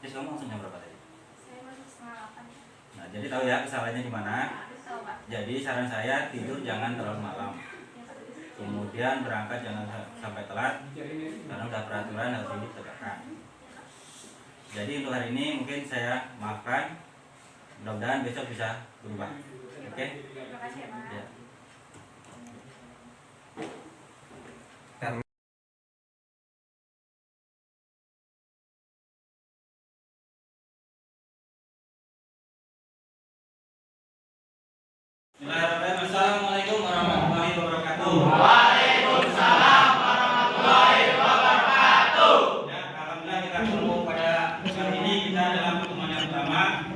Terus kamu langsung jam berapa tadi? Saya masuk setengah 8. Nah, jadi tahu ya kesalahannya di mana? Tahu, Pak. Jadi saran saya tidur jangan terlalu malam. Kemudian berangkat jangan sampai telat karena udah peraturan harus ditegakkan. Jadi untuk hari ini mungkin saya maafkan. Mudah-mudahan besok bisa berubah. Oke? Terima kasih, Pak. Ya. Bismillahirrahmanirrahim. Assalamualaikum warahmatullahi wabarakatuh. Waalaikumsalam warahmatullahi wabarakatuh. Ya, alhamdulillah kita ketemu pada kali ini kita dalam pertemuan yang pertama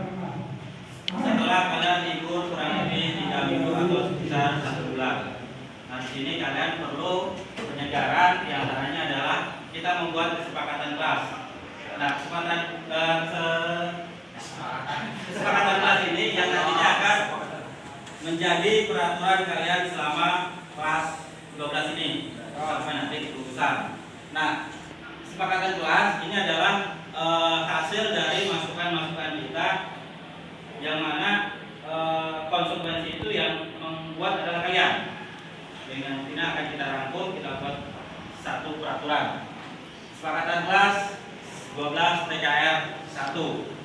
setelah kalian libur kurang lebih 3 minggu atau sekitar 1 bulan. Nah, di sini kalian perlu penyegaran, di antaranya adalah kita membuat kesepakatan kelas. Nah, kesepakatan kelas ini yang nantinya akan menjadi peraturan kalian selama kelas 12 ini sampai nanti kelulusan. Nah, kesepakatan kelas ini adalah hasil dari masukan-masukan kita, yang mana konsekuensi itu yang membuat adalah kalian. Dengan ini akan kita rangkum, kita buat satu peraturan. Kesepakatan kelas 12 TKR 1.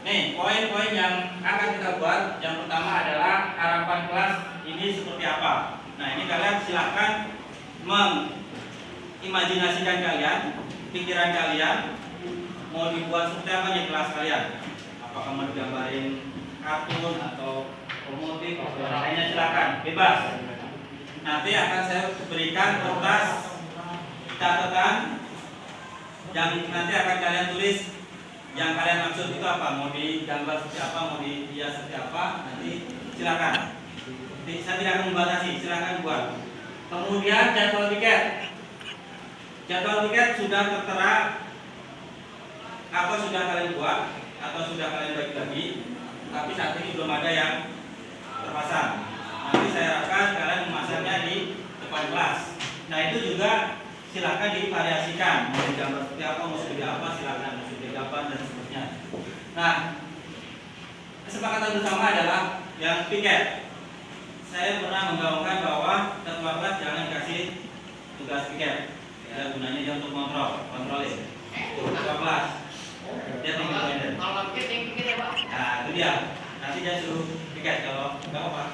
Nih, poin-poin yang akan kita buat. Yang pertama adalah harapan kelas ini seperti apa. Nah, ini kalian silahkan mengimajinasikan kalian, pikiran kalian mau dibuat seperti apa nih kelas kalian. Apakah mau digambarin kartun atau otomotif atau lainnya, silakan, bebas. Nanti akan saya berikan kertas catatan yang nanti akan kalian tulis yang kalian maksud itu apa, mau digambar seperti apa, mau dihias seperti apa, nanti silakan. Saya tidak akan membatasi, silakan buat. Kemudian jadwal tiket. Jadwal tiket sudah tertera apa sudah kalian buat atau sudah kalian bagi-bagi, tapi saat ini belum ada yang terpasang. Nanti saya harapkan kalian memasangnya di depan kelas. Nah, itu juga silakan divariasikan, mau digambar seperti apa, mau seperti apa, silakan gambar dan seterusnya. Nah, kesepakatan bersama adalah yang piket. Saya pernah menggaungkan bahwa ketua kelas jangan kasih tugas piket. Ya, gunanya dia untuk kontrolin. Ketua kelas dia tinggal independen. Kalau piket ya, Pak. Nah, itu dia. Nanti dia suruh piket kalau enggak apa.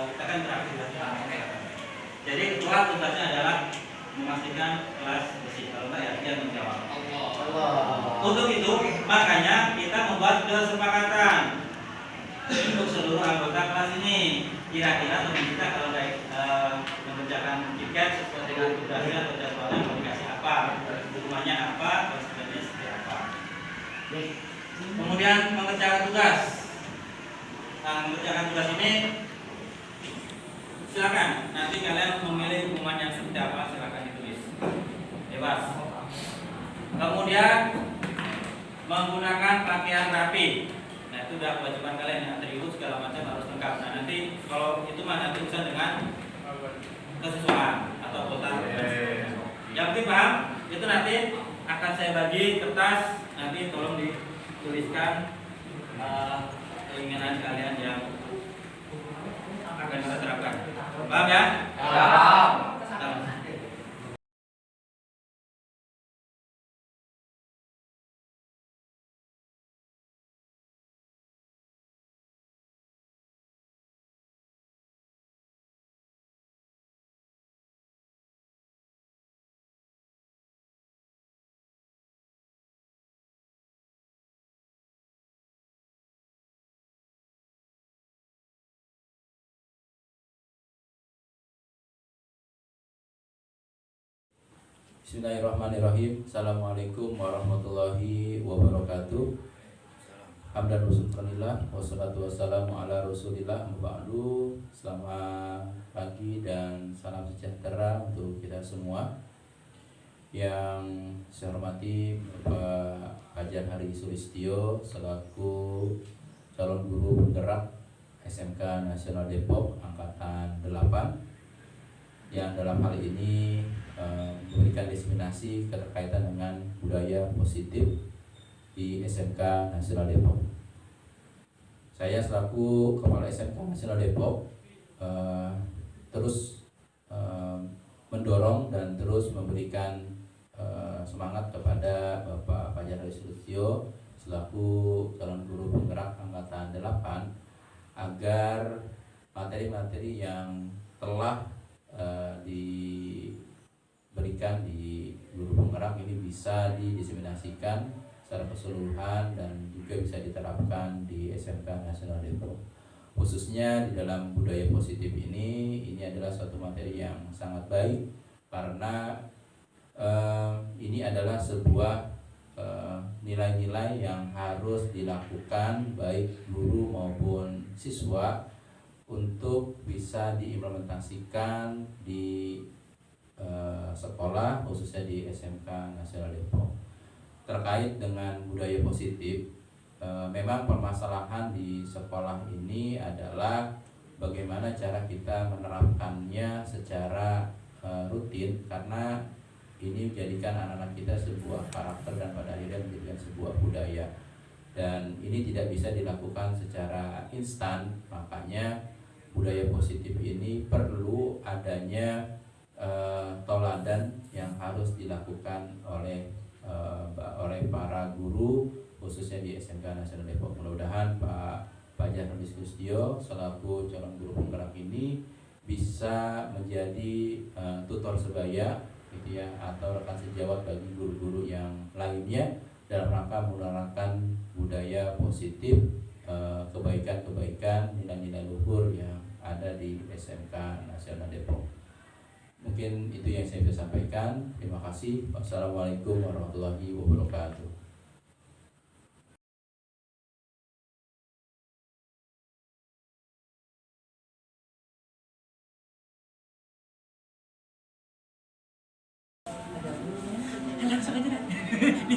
Kita kan beraktivitas. Jadi ketua tugasnya adalah memastikan kelas bersih. Kalau enggak ya dia menjawab. Untuk itu makanya kita membuat kesepakatan untuk seluruh anggota kelas ini. Kira-kira teman kita kalau mengerjakan tiket sesuai dengan tugasnya atau jadwalnya mau dikasih apa, hukumannya apa, konsekuensinya seperti apa. Kemudian mengerjakan tugas. Nah, mengerjakan tugas ini silakan. Nanti kalian memilih hukuman yang seperti apa, silakan ditulis. Bebas. Kemudian menggunakan pakaian rapi. Nah, itu udah kewajiban kalian ya, atribut segala macam harus lengkap. Nah, nanti kalau itu mana urusan dengan kesesuaian atau kota. Yang penting paham, itu nanti akan saya bagi kertas, nanti tolong dituliskan keinginan kalian yang akan kita terapkan. Paham ya? Paham. Bismillahirrahmanirrahim. Assalamualaikum warahmatullahi wabarakatuh. Hamdan wa syukranillah, wassalatu wassalamu ala rasulillah, ba'du. Selamat pagi dan salam sejahtera untuk kita semua. Yang saya hormati Bapak Hajar Hari Sulistyo selaku calon guru penggerak SMK Nasional Depok Angkatan 8, yang dalam hal ini memberikan diseminasi keterkaitan dengan budaya positif di SMK Nasional Depok. Saya selaku Kepala SMK Nasional Depok terus mendorong dan terus memberikan semangat kepada Bapak Fajar Sulistyo selaku calon guru penggerak angkatan 8 agar materi-materi yang telah diberikan di guru penggerak ini bisa didiseminasikan secara keseluruhan dan juga bisa diterapkan di SMK Nasional Depok. Khususnya di dalam budaya positif ini adalah suatu materi yang sangat baik karena ini adalah sebuah nilai-nilai yang harus dilakukan baik guru maupun siswa untuk bisa diimplementasikan di sekolah, khususnya di SMK Nasional Depok. Terkait dengan budaya positif, memang permasalahan di sekolah ini adalah bagaimana cara kita menerapkannya secara rutin, karena ini menjadikan anak-anak kita sebuah karakter dan pada akhirnya menjadikan sebuah budaya, dan ini tidak bisa dilakukan secara instan. Makanya budaya positif ini perlu adanya toladan yang harus dilakukan oleh para guru khususnya di SMK Nasional Depok. Mudah-mudahan Pak Fajar Sulistyo selaku calon guru penggerak ini bisa menjadi tutor sebaya gitu ya, atau rekan sejawat bagi guru-guru yang lainnya dalam rangka menerapkan budaya positif, kebaikan-kebaikan, nilai-nilai luhur yang ada di SMK Nasional Depok. Mungkin itu yang saya bisa sampaikan. Terima kasih. Wassalamualaikum warahmatullahi wabarakatuh.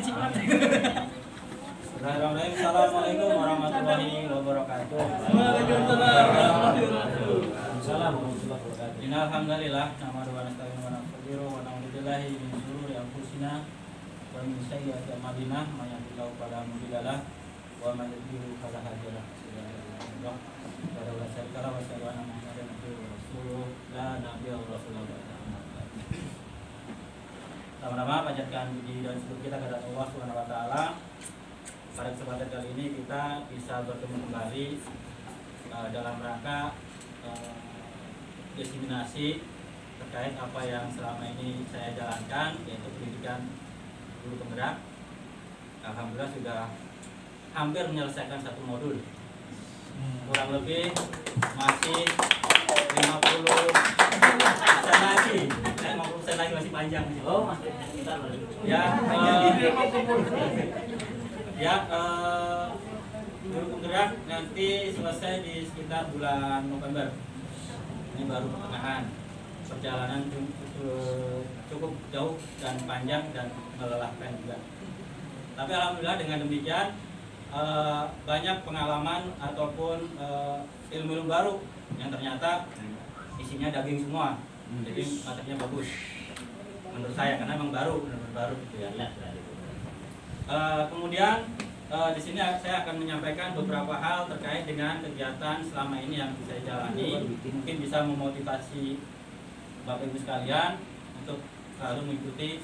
Bismillahirrahmanirrahim. Assalamualaikum warahmatullahi wabarakatuh. Waalaikumsalam warahmatullahi wabarakatuh. Innalhamdulillah nahmaduhu wa nasta'inuhu wa nastaghfiruh wa na'udzu billahi min shururi anfusina wa min sayyiati a'malina, may yahdihillahu fala mudilla lahu wa may yudlil fala hadiya lahu. Sama-sama panjatkan puji dan syukur kita kepada Allah Subhanahu wa taala. Pada kesempatan kali ini kita bisa bertemu kembali dalam rangka diseminasi terkait apa yang selama ini saya jalankan, yaitu pendidikan guru penggerak. Alhamdulillah sudah hampir menyelesaikan satu modul. Kurang lebih masih 50% lagi. 50% lagi masih panjang. Oh, masih kita guru penggerak nanti selesai di sekitar bulan November. Ini baru pertengahan. Perjalanan cukup jauh dan panjang dan melelahkan juga. Tapi alhamdulillah dengan demikian banyak pengalaman ataupun ilmu baru yang ternyata isinya daging semua. Jadi materinya bagus menurut saya, karena memang baru gitu ya. Kemudian di sini saya akan menyampaikan beberapa hal terkait dengan kegiatan selama ini yang saya jalani, mungkin bisa memotivasi Bapak Ibu sekalian untuk selalu mengikuti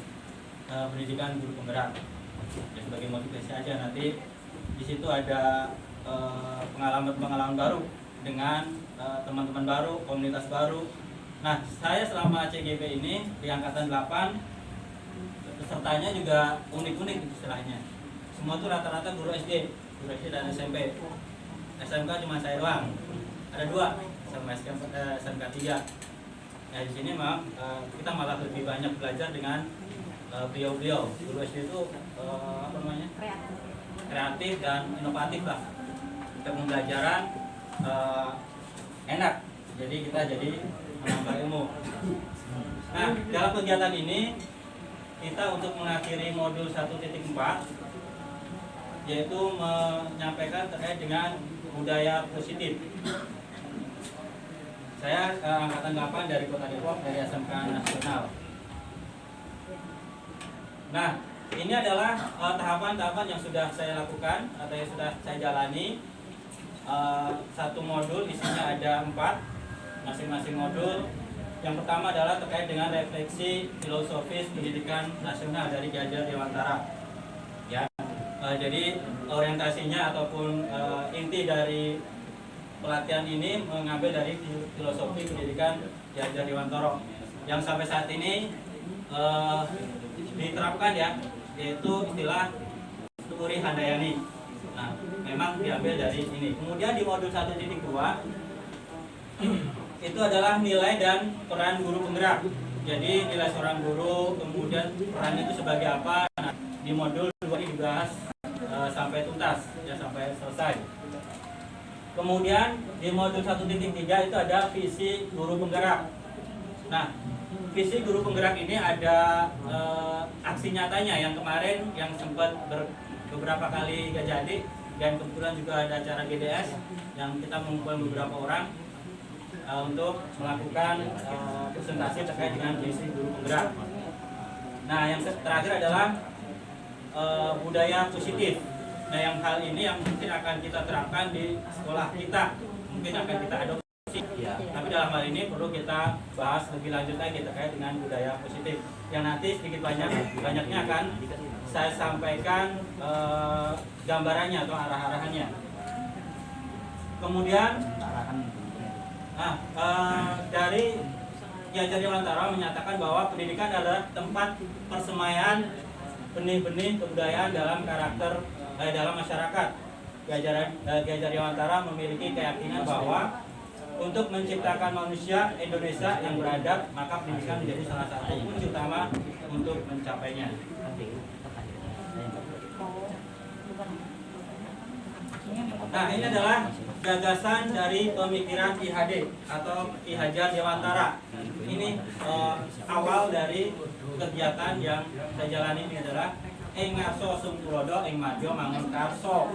pendidikan guru penggerak. Ya, sebagai motivasi aja, nanti di situ ada pengalaman-pengalaman baru dengan teman-teman baru, komunitas baru. Nah, saya selama CGP ini di angkatan 8, pesertanya juga unik-unik istilahnya. Semua itu rata-rata guru SD dan SMP. SMK cuma saya doang. Ada 2 sama SMK 3. Nah, di sini memang kita malah lebih banyak belajar dengan beliau-beliau. Guru SD itu kreatif dan inovatif lah. Untuk pembelajaran enak. Jadi kita menambah ilmu. Nah, dalam kegiatan ini kita untuk mengakhiri modul 1.4, yaitu menyampaikan terkait dengan budaya positif. Saya angkatan 8 dari Kota Depok, dari SMK Nasional. Nah, ini adalah tahapan-tahapan yang sudah saya lakukan atau yang sudah saya jalani. Satu modul isinya ada 4, masing-masing modul. Yang pertama adalah terkait dengan refleksi filosofis pendidikan nasional dari Ki Hajar Dewantara. Ya, jadi orientasinya ataupun inti dari pelatihan ini mengambil dari filosofi pendidikan Ki Hajar Dewantara yang sampai saat ini diterapkan ya, yaitu istilah Tuturi Handayani. Nah, memang diambil dari ini. Kemudian di modul 1.2 itu adalah nilai dan peran guru penggerak. Jadi nilai seorang guru, kemudian peran itu sebagai apa. Nah, di modul 2 ini dibahas sampai tuntas, ya sampai selesai. Kemudian di modul 1.3 itu ada visi guru penggerak. Nah, visi guru penggerak ini ada aksi nyatanya yang kemarin yang sempat beberapa kali gak jadi, dan kebetulan juga ada acara GDS yang kita mengumpulkan beberapa orang untuk melakukan presentasi terkait dengan visi guru penggerak. Nah, yang terakhir adalah budaya positif. Nah, yang hal ini yang mungkin akan kita terapkan di sekolah kita, mungkin akan kita adopsi. Ya. Tapi dalam hal ini perlu kita bahas lebih lanjut lagi terkait dengan budaya positif, yang nanti sedikit banyaknya akan saya sampaikan gambarannya atau arah-arahannya. Kemudian dari Ki Hajar Dewantara menyatakan bahwa pendidikan adalah tempat persemaian benih-benih kebudayaan dalam karakter dalam masyarakat. Ki Hajar Dewantara memiliki keyakinan bahwa untuk menciptakan manusia Indonesia yang beradab, maka pendidikan menjadi salah satu kunci utama untuk mencapainya. Nah, ini adalah gagasan dari pemikiran IHD atau Ki Hajar Dewantara. Ini awal dari kegiatan yang saya jalani ini adalah ing ngaso sumtulodo ing madya mangun karso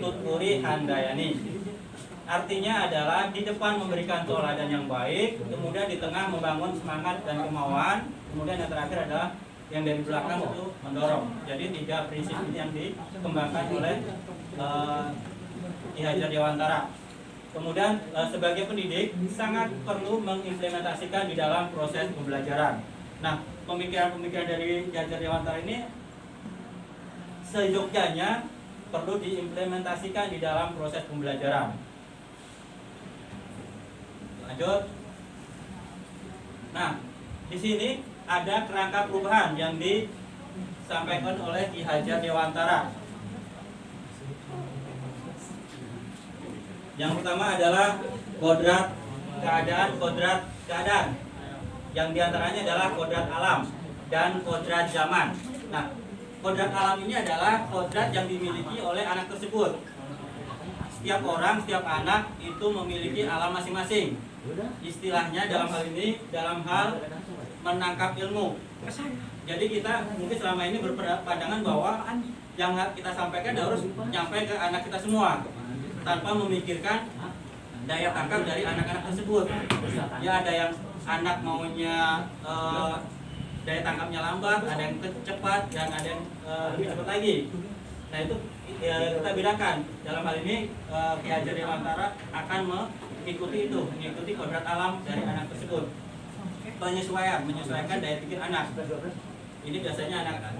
tuturi handayani. Artinya adalah di depan memberikan teladan yang baik, kemudian di tengah membangun semangat dan kemauan, kemudian yang terakhir adalah yang dari belakang itu mendorong. Jadi 3 prinsip ini yang dikembangkan oleh Ki Hajar Dewantara. Kemudian sebagai pendidik sangat perlu mengimplementasikan di dalam proses pembelajaran. Nah, pemikiran-pemikiran dari Ki Hajar Dewantara ini seyogyanya perlu diimplementasikan di dalam proses pembelajaran. Lanjut. Nah, di sini ada kerangka perubahan yang disampaikan oleh Ki Hajar Dewantara. Yang pertama adalah kodrat keadaan. Yang diantaranya adalah kodrat alam dan kodrat zaman. Nah, kodrat alam ini adalah kodrat yang dimiliki oleh anak tersebut. Setiap orang, setiap anak itu memiliki alam masing-masing. Istilahnya dalam hal ini, dalam hal menangkap ilmu. Jadi kita mungkin selama ini berpandangan bahwa yang kita sampaikan harus nyampe ke anak kita semua, tanpa memikirkan daya tangkap dari anak-anak tersebut. Ya, ada yang anak maunya daya tangkapnya lambat, ada yang cepat, dan ada yang lebih cepat lagi. Nah, itu ya, kita bedakan. Dalam hal ini Ki Hajar Dewantara akan mengikuti kodrat alam dari anak tersebut. Menyesuaikan daya pikir anak. Ini biasanya anak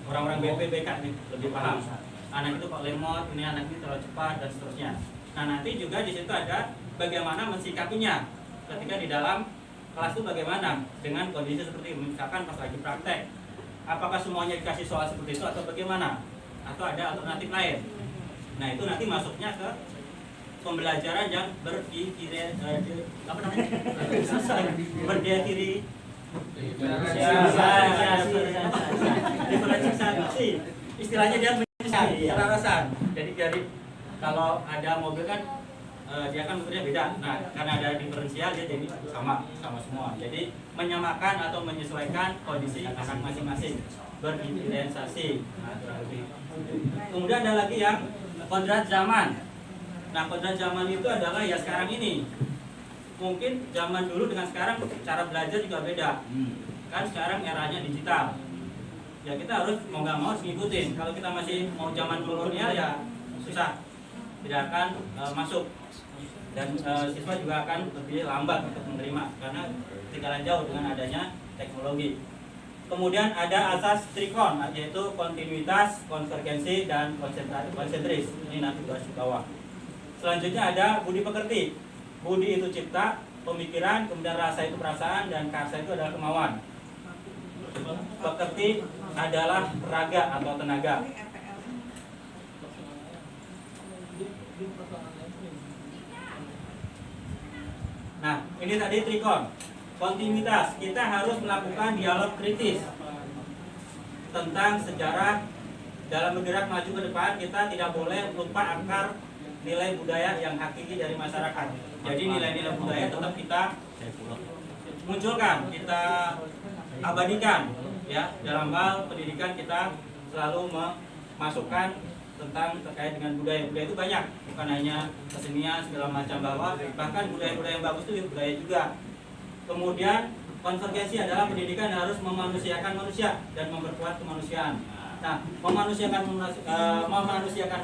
orang-orang BPBK nih lebih paham. Anak itu kok lemot, ini anak ini terlalu cepat, dan seterusnya. Nah, nanti juga di situ ada bagaimana mensikapinya ketika di dalam kelas itu, bagaimana dengan kondisi seperti misalkan pas lagi praktek. Apakah semuanya dikasih soal seperti itu atau bagaimana? Atau ada alternatif lain? Nah, itu nanti masuknya ke pembelajaran yang diferensiasi. Istilahnya dia selarasan. Jadi kalau ada mobil kan dia kan mobilnya beda. Nah, karena ada diferensial dia jadi sama semua. Jadi menyamakan atau menyesuaikan kondisi anak masing-masing, berdiferensiasi. Nah, kemudian ada lagi yang kodrat zaman. Nah, kodrat zaman itu adalah ya sekarang ini. Mungkin zaman dulu dengan sekarang cara belajar juga beda. Kan sekarang eranya digital. ya kita harus mau nggak mau harus ngikutin. Kalau kita masih mau zaman kolonial ya susah, tidak akan masuk, dan siswa juga akan lebih lambat untuk menerima karena ketinggalan jauh dengan adanya teknologi. Kemudian ada asas trikon, yaitu kontinuitas, konvergensi, dan konsentris. Ini nanti bahas di bawah. Selanjutnya ada budi pekerti. Budi itu cipta, pemikiran, kemudian rasa itu perasaan, dan karsa itu adalah kemauan. Pekerti adalah raga atau tenaga. Nah, ini tadi trikon. Kontinuitas, kita harus melakukan dialog kritis tentang sejarah. Dalam bergerak maju ke depan, kita tidak boleh lupa akar nilai budaya yang hakiki dari masyarakat. Jadi nilai-nilai budaya tetap kita munculkan, kita abadikan, ya. Dalam hal pendidikan kita selalu memasukkan tentang terkait dengan budaya. Budaya itu banyak, bukan hanya kesenian segala macam, bahwa bahkan budaya-budaya yang bagus itu budaya juga. Kemudian konvergensi adalah pendidikan harus memanusiakan manusia dan memperkuat kemanusiaan. Nah, memanusiakan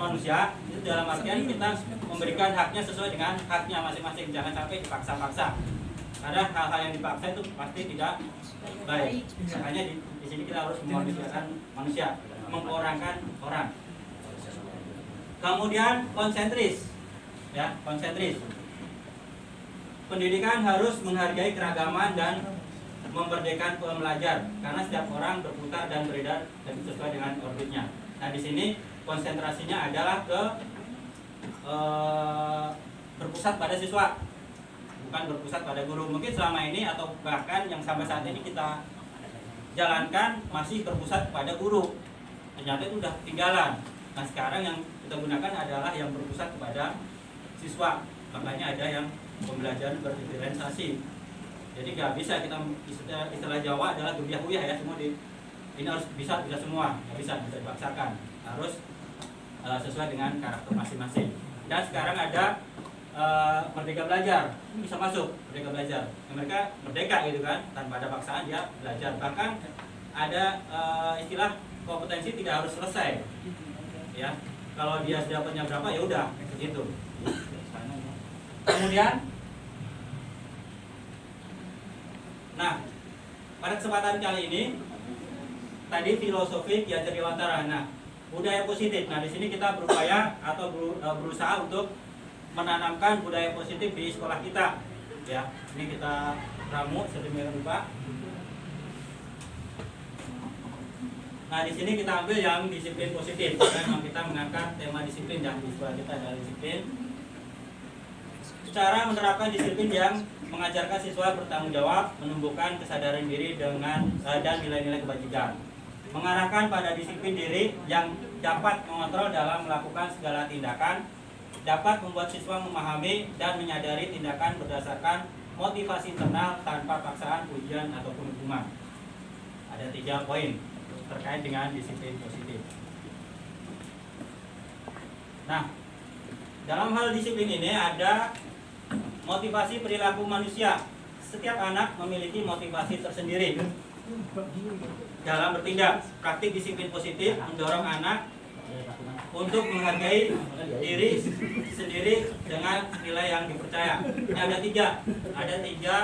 manusia itu dalam artian kita memberikan haknya sesuai dengan haknya masing-masing, jangan sampai dipaksa-paksa. Karena hal-hal yang dipaksa itu pasti tidak baik. Makanya di sini kita harus memanusiakan manusia, mengorangkan orang. Kemudian konsentris, ya, konsentris. Pendidikan harus menghargai keragaman dan memerdekakan pembelajar, karena setiap orang berputar dan beredar dan sesuai dengan orbitnya. Nah, di sini konsentrasinya adalah ke berpusat pada siswa, bukan berpusat pada guru. Mungkin selama ini atau bahkan yang sampai saat ini kita jalankan masih berpusat pada guru. Ternyata itu sudah ketinggalan. Nah, sekarang yang kita gunakan adalah yang berpusat kepada siswa. Makanya ada yang pembelajaran berdiferensiasi. Jadi nggak bisa kita istilah Jawa adalah gebiah-uyah ya, semua ini harus bisa semua, nggak bisa dipaksakan, harus sesuai dengan karakter masing-masing. Dan sekarang ada Merdeka Belajar, bisa masuk Merdeka Belajar. Mereka merdeka gitu kan, tanpa ada paksaan dia belajar. Bahkan ada istilah kompetensi tidak harus selesai, ya. Kalau dia dapatnya berapa ya udah gitu. Kemudian, nah, pada kesempatan kali ini tadi filosofi Ki Hajar Dewantara. Nah, budaya positif. Nah, di sini kita berupaya atau berusaha untuk menanamkan budaya positif di sekolah kita. Ya, ini kita ramu sedemikian rupa. Nah, di sini kita ambil yang disiplin positif. Memang kita mengangkat tema disiplin yang di sekolah kita adalah disiplin. Cara menerapkan disiplin yang mengajarkan siswa bertanggung jawab, menumbuhkan kesadaran diri dengan dan nilai-nilai kebajikan. Mengarahkan pada disiplin diri yang dapat mengontrol dalam melakukan segala tindakan, dapat membuat siswa memahami dan menyadari tindakan berdasarkan motivasi internal tanpa paksaan, ujian ataupun hukuman. Ada 3 poin terkait dengan disiplin positif. Nah, dalam hal disiplin ini ada motivasi perilaku manusia. Setiap anak memiliki motivasi tersendiri dalam bertindak. Praktik disiplin positif mendorong anak untuk menghargai diri sendiri dengan nilai yang dipercaya. Ini ada tiga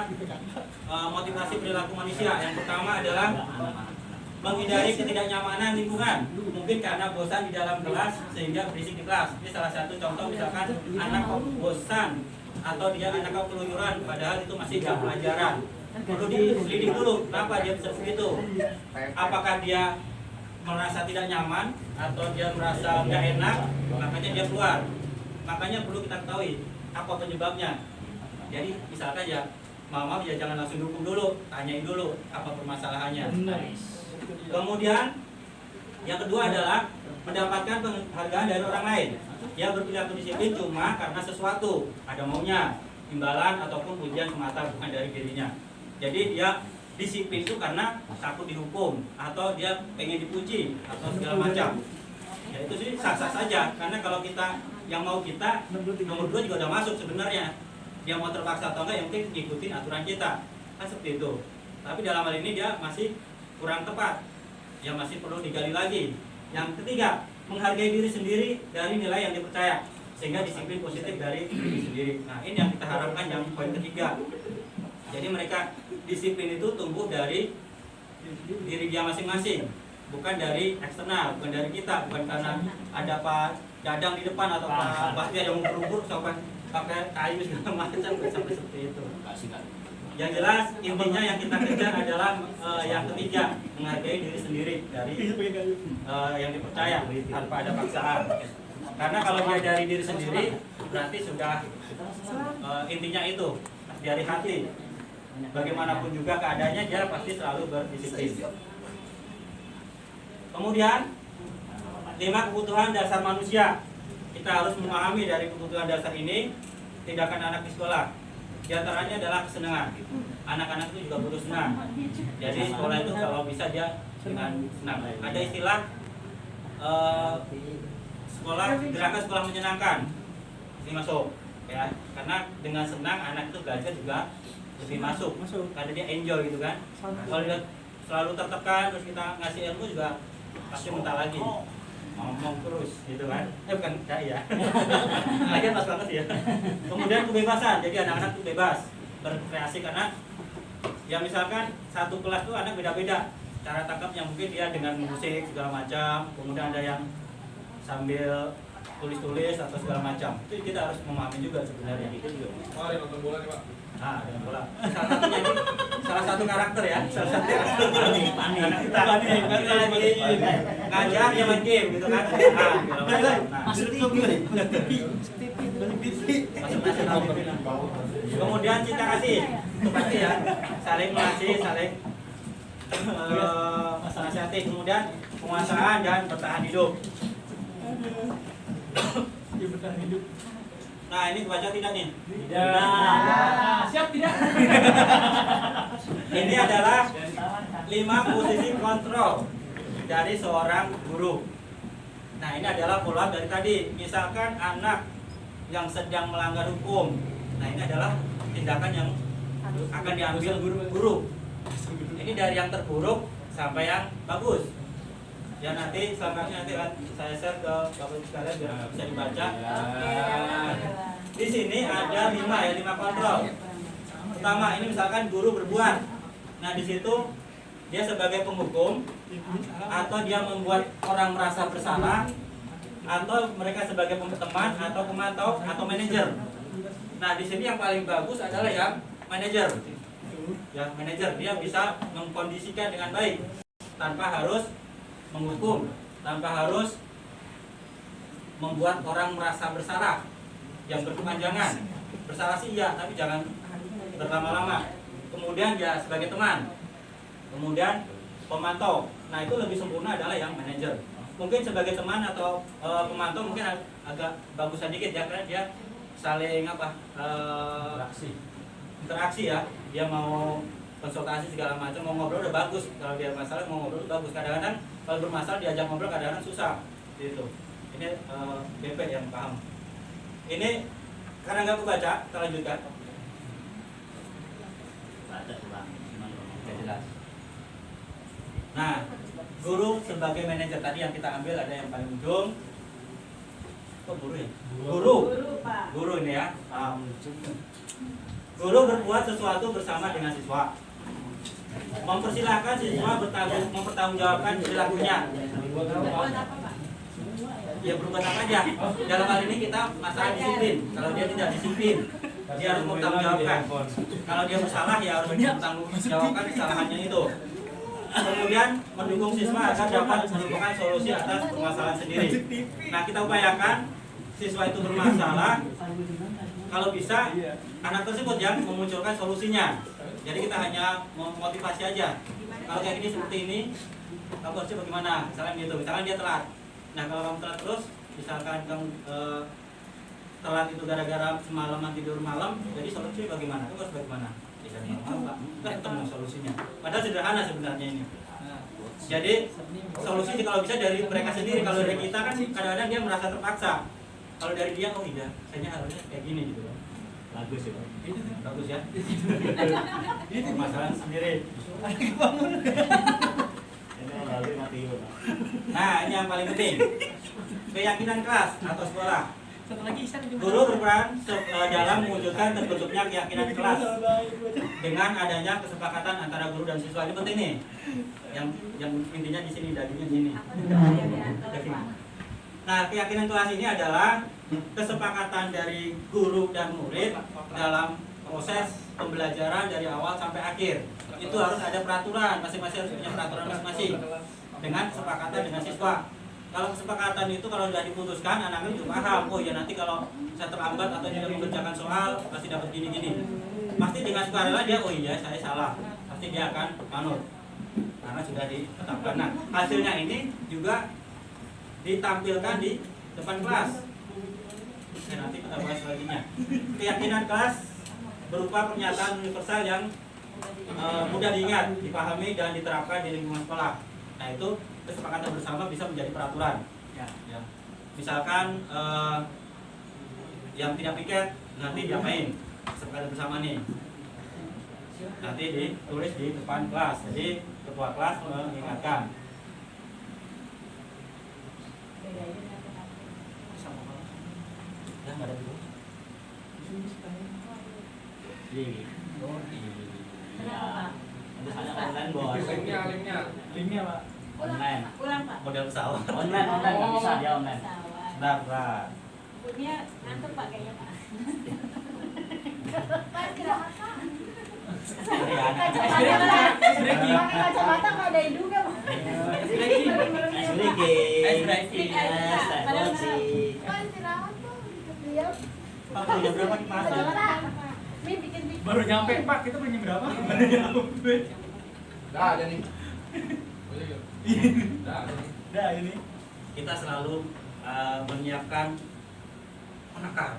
motivasi perilaku manusia. Yang pertama adalah menghindari ketidaknyamanan lingkungan, mungkin karena bosan di dalam kelas sehingga berisik di kelas. Ini salah satu contoh, misalkan anak bosan atau dia anak keluyuran padahal itu masih jam pelajaran. Perlu diselidik dulu kenapa dia bisa begitu. Apakah dia merasa tidak nyaman atau dia merasa tidak enak, makanya dia keluar. Makanya perlu kita ketahui apa penyebabnya. Jadi misalkan ya mama ya jangan langsung dukung dulu, tanyain dulu apa permasalahannya. Kemudian yang kedua adalah mendapatkan penghargaan dari orang lain. Dia berperilaku disiplin cuma karena sesuatu, ada maunya, imbalan ataupun pujian semata, bukan dari dirinya. Jadi dia disiplin itu karena takut dihukum atau dia pengen dipuji atau segala macam. Ya itu sih sah-sah saja, karena kalau kita yang mau kita nomor 2 juga udah masuk sebenarnya. Dia mau terpaksa atau enggak yang penting ngikutin aturan kita, kan seperti itu. Tapi dalam hal ini dia masih kurang tepat. yang masih perlu digali lagi. Yang ketiga, menghargai diri sendiri dari nilai yang dipercaya, sehingga disiplin positif dari diri sendiri. Nah, ini yang kita harapkan yang poin ketiga. Jadi mereka disiplin itu tumbuh dari diri dia masing-masing, bukan dari eksternal, bukan dari kita, bukan karena ada Pak Dadang di depan atau Pak Bahtiar yang berubur sampai pakai kayu segala macam sampai seperti itu. Yang jelas intinya yang kita kejar adalah yang ketiga, menghargai diri sendiri dari yang dipercaya tanpa ada paksaan. Karena kalau dia dari diri sendiri berarti sudah intinya itu dari hati. Bagaimanapun juga keadaannya dia pasti selalu berdisiplin. Kemudian 5 kebutuhan dasar manusia. Kita harus memahami dari kebutuhan dasar ini tindakan anak di sekolah. Di antaranya adalah kesenangan. Anak-anak itu juga butuh senang. Jadi sekolah itu kalau bisa dia dengan senang. Ada istilah gerakan sekolah menyenangkan. Ini masuk ya. Karena dengan senang anak itu belajar juga lebih masuk. Karena dia enjoy gitu kan. Kalau dia selalu tertekan terus kita ngasih ilmu juga pasti mentah lagi. Ngomong terus gitu kan. Bukan ya. Lagi pas banget ya. Kemudian kebebasan. Jadi anak-anak itu bebas berkreasi karena ya misalkan satu kelas tuh anak beda-beda cara tangkapnya, mungkin dia dengan musik segala macam, kemudian ada yang sambil tulis-tulis atau segala macam. Itu kita harus memahami juga sebenarnya. Oh, ada nonton bola nih, Pak. Nah, dengan bola. Salah satu karakter ya. Salah satu karakter anak kita lagi ngajar dia main game gitu kan. Masuk nasional. Kemudian cinta kasih. Itu pasti ya. Saling mengasihi, saling nasihati. Kemudian penguasaan dan bertahan hidup. Nah, ini kebaca tidak nih? Tidak. Siap tidak? Ini adalah 5 posisi kontrol dari seorang guru. Nah, ini adalah follow up dari tadi. Misalkan anak yang sedang melanggar hukum. Nah, ini adalah tindakan yang akan diambil guru. Ini dari yang terburuk sampai yang bagus. Ya nanti selengkapnya nanti akan saya share ke Bapak Ibu sekalian biar bisa dibaca. Di sini ada 5 kontrol. Pertama, ini misalkan guru berbuat. Nah, di situ dia sebagai penghukum atau dia membuat orang merasa bersalah atau mereka sebagai teman atau pemantau atau manajer. Nah, di sini yang paling bagus adalah yang manajer. Ya, manajer dia bisa mengkondisikan dengan baik tanpa harus menghukum, tanpa harus membuat orang merasa bersalah yang berkepanjangan. Bersalah sih iya, tapi jangan berlama-lama. Kemudian dia sebagai teman, kemudian pemantau. Nah, itu lebih sempurna adalah yang manajer. Mungkin sebagai teman atau pemantau mungkin agak bagus sedikit ya, karena dia saling interaksi ya. Dia mau konsultasi segala macam, mau ngobrol udah bagus. Kalau dia masalah mau ngobrol udah bagus. Kadang-kadang kalau bermasalah diajak ngobrol kadang-kadang susah gitu. Ini BP yang paham. Ini karena nggak kebaca, kita lanjutkan. Jelas. Nah, guru sebagai manajer tadi yang kita ambil ada yang paling ujung. Kok guru ya? Guru ini ya. Guru berbuat sesuatu bersama dengan siswa. Mempersilahkan siswa mempertanggungjawabkan perilakunya. Ya berbuat apa aja. Dalam hal ini kita masalah disiplin. Kalau dia tidak disiplin, dia harus mempertanggungjawabkan. Kalau dia bersalah, ya harus mempertanggungjawabkan kesalahannya itu. Kemudian mendukung siswa agar dapat menemukan solusi atas permasalahan sendiri. Nah, kita upayakan siswa itu bermasalah. Kalau bisa, anak tersebut yang memunculkan solusinya. Jadi kita hanya memotivasi aja. Kalau kayak gini seperti ini, kamu harusnya bagaimana? Misalkan gitu. Misalkan dia telat. Nah, kalau kamu telat terus, misalkan kamu telat itu gara-gara semalaman tidur malam, jadi solusinya bagaimana? Kamu harus bagaimana? Tidak malam, Pak. Ketemu solusinya. Padahal sederhana sebenarnya ini. Jadi solusinya kalau bisa dari mereka sendiri. Kalau dari kita kan kadang-kadang dia merasa terpaksa. Kalau dari dia, oh iya, kayaknya harusnya kayak gini gitu. Bagus ya, Pak. Bagus ya. Ini permasalahan sendiri. Ini lalu mati. Nah, ini yang paling penting. Keyakinan kelas atau sekolah. Satu lagi Isan juga. Guru berperan dalam mewujudkan terbentuknya keyakinan kelas dengan adanya kesepakatan antara guru dan siswa. Ini penting nih. Yang intinya di sini, dagingnya di sini. Apa tuh keyakinan kelas, Pak? Nah, keyakinan kelas ini adalah kesepakatan dari guru dan murid dalam proses pembelajaran dari awal sampai akhir. Itu harus ada peraturan, masing-masing harus punya peraturan masing-masing dengan kesepakatan dengan siswa. Kalau kesepakatan itu kalau sudah diputuskan, anak-anak juga paham. Oh ya, nanti kalau saya terlambat atau tidak mengerjakan soal pasti dapat gini-gini. Pasti dengan sukarela dia, oh iya saya salah. Pasti dia akan manut karena sudah ditetapkan. Nah, hasilnya ini juga ditampilkan di depan kelas. Nanti kita bahas selanjutnya. Keyakinan kelas berupa pernyataan universal yang mudah diingat, dipahami dan diterapkan di lingkungan sekolah. Nah, itu kesepakatan bersama bisa menjadi peraturan. Ya. Misalkan yang tidak piket nanti diapain? Kesepakatan bersama nih. Nanti ditulis di depan kelas. Jadi ketua kelas mengingatkan. Ya, nggak ada dulu. Kenapa, Pak? Misalnya online bos. Linknya Pak. Online. Ulang, Pak. Model pesawat. Online nggak bisa dia online. Pesawat. Bentar. Ibunya ngantuk, Pak, kayaknya, Pak. Pak, kenapa, Pak? Ya, Kacamata, Pak. Pakai kacamata nggak ada hidungnya, Pak. Padahal Pak, istirahat, Pak. Diam. Pak, udah berapa di pasar? Mi bikin. Baru nyampe Pak, kita punya berapa? Baru nyampe. Dah ada nih. Dah ada nih. Dah ini. Kita selalu menyiapkan penakar.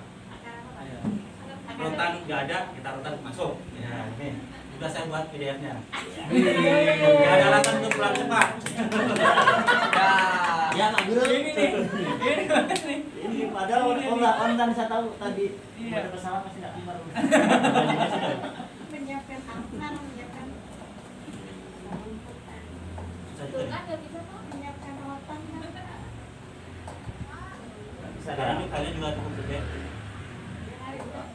Rotan nggak ada, kita rotan masuk. Ya, ini juga saya buat PDF-nya. Nggak ada alasan untuk pulang cepat. Ya Pak Guru. Ini nih. Ini nih. Ini padahal online saya tahu tadi. Iya. Ada pesawat pasti tidak kembar. Menyiapkan angkar, menyiapkan betul kan nggak bisa tuh menyiapkan rotan kan. Sekarang ini kalian juga cukup gede. Hari besok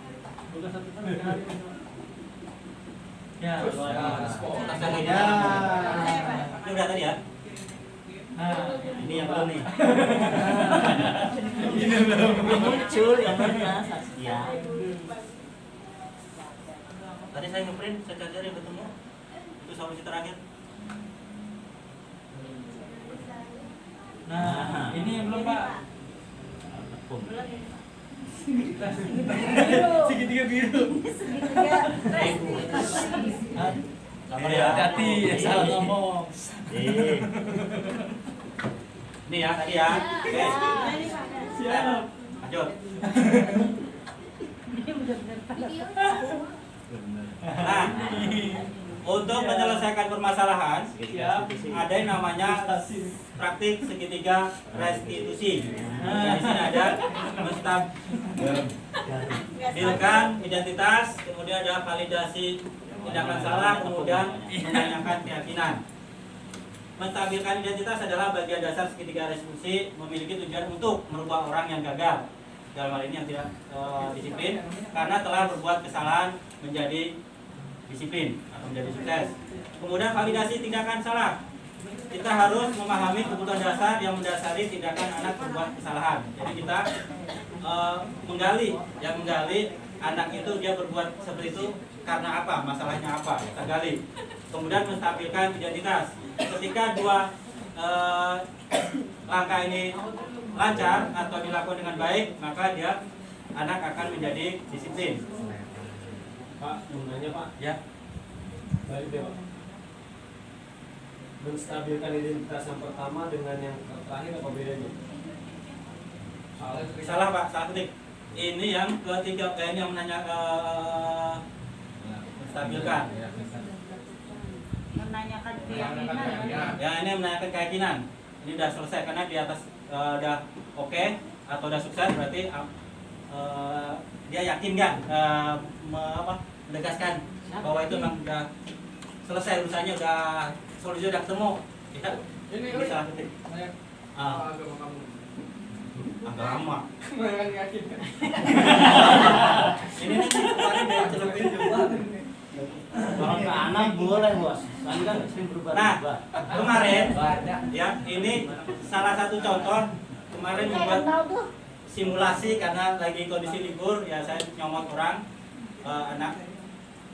hari, Pak. Bukan satu tahun hari. Ya, Tas yang ini. Ya. Ini udah tadi ya. Nah, Ini yang belum nih. ini belum. Muncul yang mana Saskia. Tadi saya ngeprint, saya cari ketemu. Itu solusi terakhir. Nah, ini yang belum Pak. Belum ini, Pak. Segitiga biru. Segitiga Sabar ya. Hati-hati, salah ngomong. Ini ya tadi ya. Oke. Nah, ini Pak. Siap. Lanjut. Ini benar-benar pada Nah, untuk menyelesaikan permasalahan, ada yang namanya praktik segitiga restitusi. Nah, di sini ada menstabilkan identitas, kemudian ada validasi tindakan salah, kemudian menanyakan keyakinan. Menstabilkan identitas adalah bagian dasar segitiga restitusi, memiliki tujuan untuk merubah orang yang gagal, dalam hal ini yang tidak disiplin, karena telah berbuat kesalahan menjadi disiplin atau menjadi sukses. Kemudian validasi tindakan salah. Kita harus memahami kebutuhan dasar yang mendasari tindakan anak berbuat kesalahan. Jadi kita menggali anak itu dia berbuat seperti itu karena apa, masalahnya apa, kita gali. Kemudian menstabilkan identitas. Ketika dua langkah ini lancar atau dilakukan dengan baik, maka dia anak akan menjadi disiplin. Pak, mau nanya Pak. Ya. Balik deh Pak. Menstabilkan identitas yang pertama dengan yang terakhir apa bedanya? Salah Pak, salah ketik. Ini yang ketiga, ini yang menanya menstabilkan. menanyakan keyakinan. Ya, ini menanyakan keyakinan. Ini sudah selesai karena di atas udah oke atau udah sukses, berarti dia yakin nggak menegaskan bahwa itu memang udah selesai urusannya, udah solusi udah ketemu. Ya, Ini ini salah ketik. banyak Ah, agama kamu. agak lama. Banyak yakin. Ini nih kemarin dia celupin juga. Kalau ke anak boleh bos, tapi kan sering Nah, berubah-ubah. kemarin ya ini salah satu contoh kemarin Saya membuat tahu tuh. simulasi karena lagi kondisi libur ya saya nyomot orang anak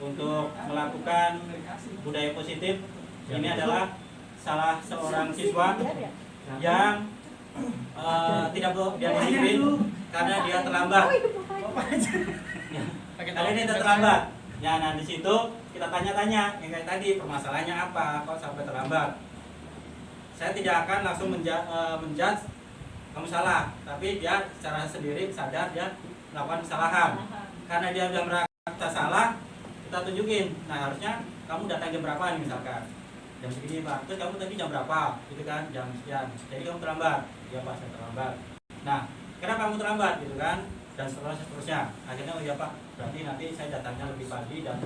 untuk melakukan budaya positif. Ini adalah salah seorang siswa yang tidak dia disiplin karena dia terlambat. Karena ini terlambat. Ya, nah di situ kita tanya-tanya yang kayak tadi permasalahannya apa kok sampai terlambat. Saya tidak akan langsung menjudge kamu salah, tapi dia secara sendiri sadar dia melakukan kesalahan. Karena dia sudah merasa salah, kita tunjukin. Nah harusnya kamu datang jam berapa nih misalkan jam segini Pak, terus kamu tadi jam berapa gitu kan, jam sekian, jadi kamu terlambat. Ya Pak saya terlambat. Nah kenapa kamu terlambat gitu kan, dan seterusnya. Akhirnya oh ya Pak, berarti nanti saya datangnya lebih pagi. Dan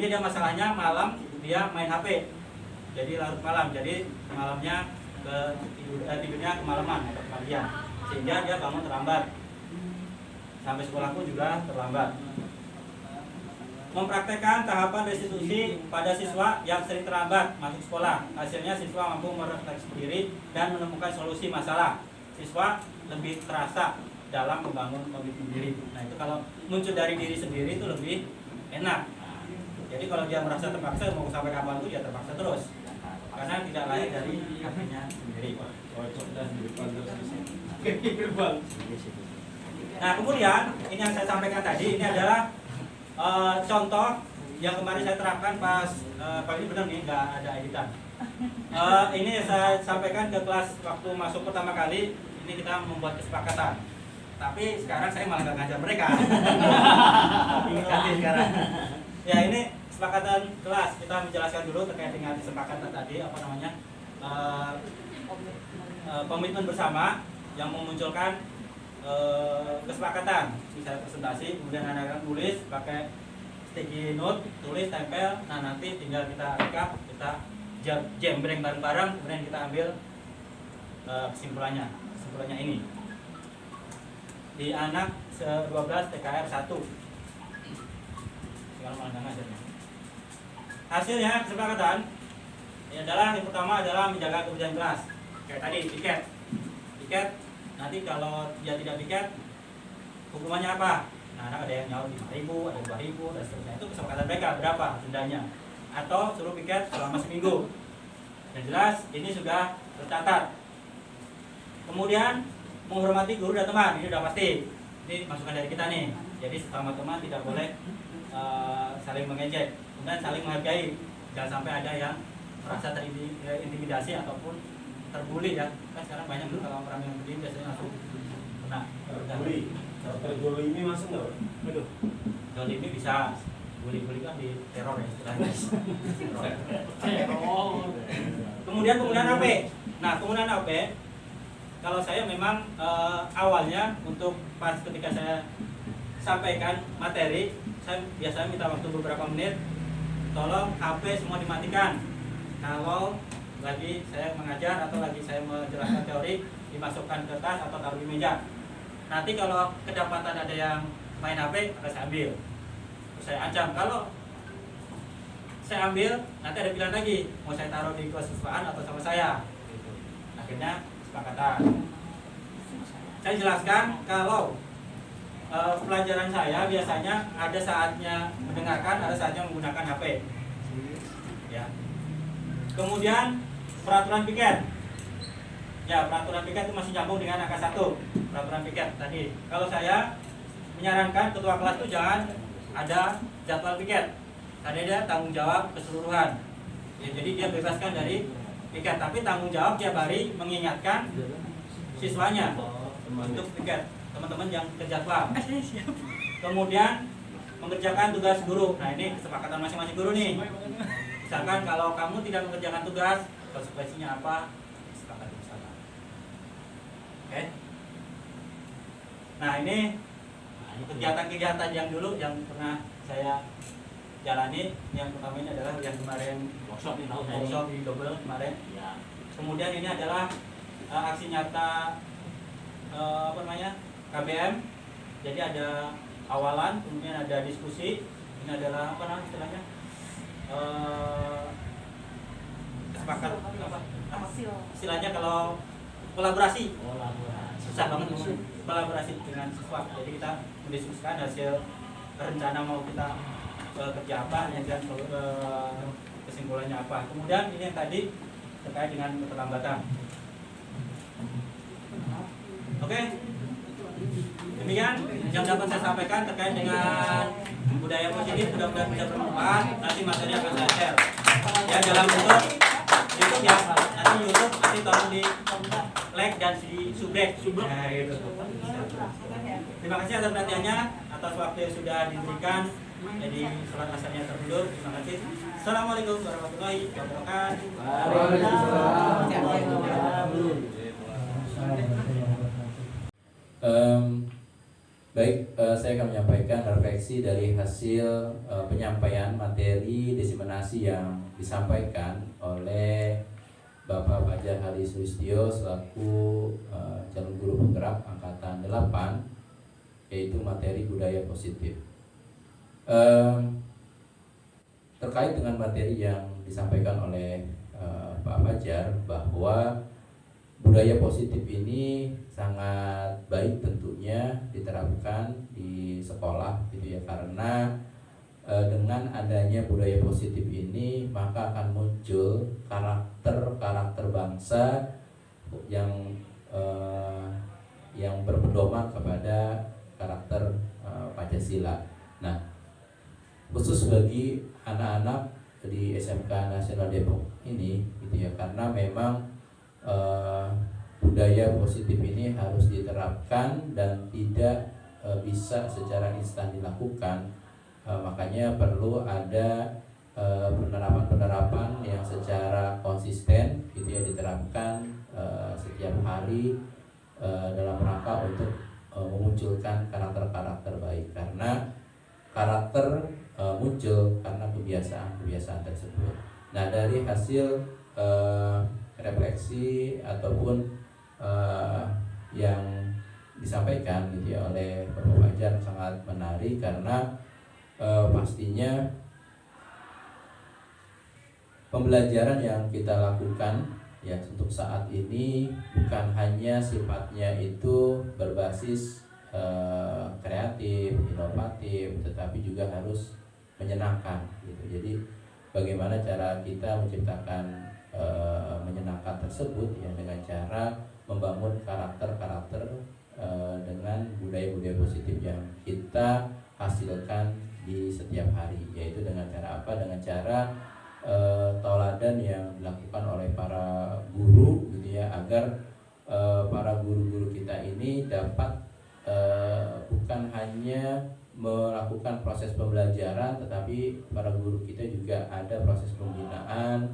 ini dia masalahnya malam dia main HP, jadi larut malam, jadi malamnya tidurnya kemalaman atau kemalian, sehingga dia bangun terlambat, sampai sekolahku juga terlambat. Mempraktekkan tahapan restitusi pada siswa yang sering terlambat masuk sekolah. Hasilnya siswa mampu merefleksi diri dan menemukan solusi masalah. Siswa lebih terasa dalam membangun komitmen diri. Nah itu kalau muncul dari diri sendiri itu lebih enak. Jadi kalau dia merasa terpaksa mau sampai kapan itu ya terpaksa terus, karena tidak lahir dari hatinya sendiri. Nah kemudian ini yang saya sampaikan tadi, ini adalah contoh yang kemarin saya terapkan pas ini benar nih nggak ada editan. Ini saya sampaikan ke kelas waktu masuk pertama kali. Ini kita membuat kesepakatan. Tapi sekarang saya malah nggak ngajar mereka. Ganti sekarang. Ya ini kesepakatan kelas. Kita menjelaskan dulu terkait dengan kesepakatan tadi apa namanya komitmen bersama yang memunculkan kesepakatan. Misalnya presentasi, kemudian anak-anak tulis pakai sticky note, tulis, tempel. Nah nanti tinggal kita rekap, kita jembreng bareng-bareng, kemudian kita ambil kesimpulannya. Kesimpulannya ini di anak 12 TKR 1. Sekarang malah nggak ngajarnya. Hasilnya kesepakatan adalah yang pertama adalah menjaga kebersihan kelas. Kayak tadi tiket. Nanti kalau dia tidak piket, hukumannya apa? Nah, ada yang nyaut 5.000, ada 2.000, dan seterusnya. Itu kesepakatan mereka berapa dendanya. Atau suruh piket selama seminggu. Yang jelas ini sudah tercatat. Kemudian menghormati guru dan teman, ini sudah pasti. Ini masukan dari kita nih. Jadi sesama teman tidak boleh saling mengejek, kemudian saling menghargai. Jangan sampai ada yang merasa terintimidasi ataupun terbuli ya. Kan sekarang banyak tuh kalau orang yang berdiri biasanya langsung kena Bully. Terzolimi masuk nggak? Aduh, zolimi bisa. Bully kan di teror ya istilahnya. Kemudian penggunaan HP. Nah, penggunaan HP kalau saya memang awalnya untuk pas ketika saya sampaikan materi, saya biasanya minta waktu beberapa menit. Tolong HP semua dimatikan. Kalau lagi saya mengajar atau lagi saya menjelaskan teori, dimasukkan ke tas atau taruh di meja. Nanti kalau kedapatan ada yang main HP, akan saya ambil. Terus saya ancam, kalau saya ambil, nanti ada pilihan lagi, mau saya taruh di kesiswaan atau sama saya. Gitu. Akhirnya kesepakatan. Saya jelaskan kalau pelajaran saya biasanya ada saatnya mendengarkan, ada saatnya menggunakan HP. Ya. Kemudian peraturan piket. Ya, peraturan piket itu masih nyambung dengan angka 1. Peraturan piket tadi. Kalau saya menyarankan ketua kelas itu jangan ada jadwal piket. Karena dia tanggung jawab keseluruhan. Ya, jadi dia bebaskan dari piket, tapi tanggung jawab tiap hari mengingatkan siswanya untuk piket. Teman-teman yang terjadwal. Kemudian mengerjakan tugas guru. Nah, ini kesepakatan masing-masing guru nih. Misalkan kalau kamu tidak mengerjakan tugas, konsekuensinya apa? Kesepakatan bersama. Oke. Nah, ini kegiatan-kegiatan yang dulu yang pernah saya jalani. Yang pertama ini adalah yang kemarin Workshop di tahun ini. workshop di double kemarin. Ya. Kemudian ini adalah aksi nyata KBM. Jadi ada awalan, kemudian ada diskusi. Ini adalah istilahnya sepakat istilahnya kalau kolaborasi. Susah banget kolaborasi dengan siswa. Jadi kita mendiskusikan hasil rencana mau kita kerja apa, dan kesimpulannya apa. Kemudian ini yang tadi terkait dengan keterlambatan. Oke, demikian yang dapat saya sampaikan terkait dengan budaya positif. Mudah-mudahan bisa bermanfaat. Nanti materi akan saya share ya dalam bentuk YouTube ya. Nanti YouTube nanti tolong di like dan di subscribe. Nah, gitu. Terima kasih atas perhatiannya, atas waktu yang sudah diberikan. Jadi sholat asarnya terundur. Terima kasih. Assalamualaikum warahmatullahi wabarakatuh. Baik, saya akan menyampaikan refleksi dari hasil penyampaian materi diseminasi yang disampaikan oleh Bapak Fajar Hadi Sulistyo selaku calon guru penggerak angkatan 8, yaitu materi budaya positif. Terkait dengan materi yang disampaikan oleh Pak Fajar, bahwa budaya positif ini sangat baik tentunya diterapkan di sekolah gitu ya, karena dengan adanya budaya positif ini maka akan muncul karakter bangsa yang berpedoman kepada karakter Pancasila. Nah, khusus bagi anak-anak di SMK Nasional Depok ini gitu ya, karena memang budaya positif ini harus diterapkan dan tidak bisa secara instan dilakukan. Makanya perlu ada penerapan yang secara konsisten gitu ya, diterapkan setiap hari dalam rangka untuk memunculkan karakter-karakter baik, karena karakter muncul karena kebiasaan tersebut. Nah, dari hasil refleksi ataupun yang disampaikan gitu ya oleh Bapak Fajar sangat menarik, karena pastinya pembelajaran yang kita lakukan ya untuk saat ini bukan hanya sifatnya itu berbasis kreatif, inovatif, tetapi juga harus menyenangkan gitu. Jadi bagaimana cara kita menciptakan menyenangkan tersebut ya, dengan cara membangun karakter-karakter dengan budaya-budaya positif yang kita hasilkan di setiap hari, yaitu dengan cara apa? Dengan cara tauladan yang dilakukan oleh para guru gitu ya, agar para guru-guru kita ini dapat bukan hanya melakukan proses pembelajaran, tetapi para guru kita juga ada proses pembinaan,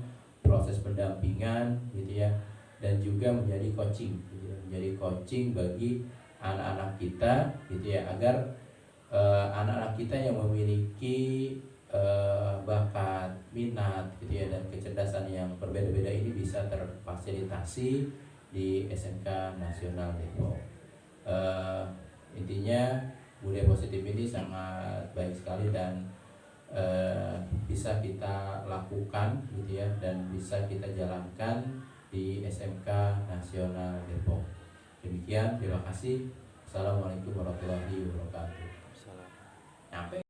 proses pendampingan gitu ya, dan juga menjadi coaching gitu ya, menjadi coaching bagi anak-anak kita gitu ya, agar anak-anak kita yang memiliki bakat, minat gitu ya, dan kecerdasan yang berbeda-beda ini bisa terfasilitasi di SMK Nasional Depok. Intinya budaya positif ini sangat baik sekali dan bisa kita lakukan gitu ya, dan bisa kita jalankan di SMK Nasional Depok. Demikian, terima kasih. Assalamualaikum warahmatullahi wabarakatuh. Sampai